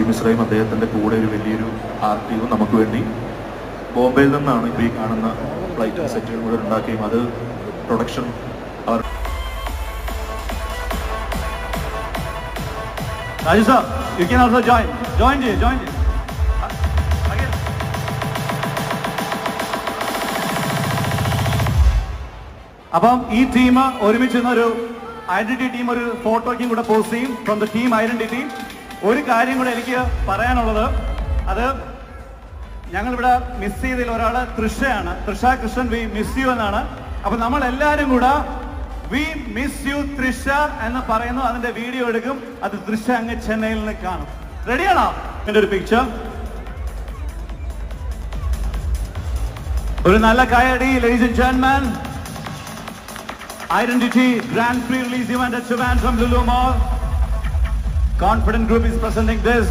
മിശ്രയും അദ്ദേഹത്തിൻ്റെ കൂടെ ഒരു വലിയൊരു ആർട്ടിയും നമുക്ക് വേണ്ടി ബോംബെയിൽ നിന്നാണ് ഇപ്പോൾ ഈ കാണുന്ന ഫ്ലൈറ്റ് സെറ്റുകൾ മുഴുവൻ ഉണ്ടാക്കുകയും അത് പ്രൊഡക്ഷൻ അവർ Raju sir, you can also join. Join. Again. അപ്പം ഈ ടീം ഒരുമിച്ച് ഒരു ഐഡന്റിറ്റി ടീം ഒരു ഫോട്ടോയ്ക്കും കൂടെ പോസ്റ്റ് ചെയ്യും ഫ്രം ദ ടീം ഐഡന്റിറ്റി. ഒരു കാര്യം കൂടെ എനിക്ക് പറയാനുള്ളത്, അത് ഞങ്ങളിവിടെ മിസ് ചെയ്തതിൽ ഒരാള് തൃഷയാണ്. Trisha Krishnan, we miss you എന്നാണ്. അപ്പൊ നമ്മൾ എല്ലാവരും കൂടെ വി മിസ് യു തൃഷ എന്ന് പറയുന്നു. അതിന്റെ വീഡിയോ എടുക്കും, അത് തൃഷ അങ്ങ് ചെന്നൈയിൽ നിന്ന് കാണും. റെഡിയാണോ? എന്റെ ഒരു പിക്ചർ, ഒരു നല്ല കൈയടി. Ladies and gentlemen, Identity Grand Prix release event at Chavan from Lulu Mall. Confident Group is presenting this.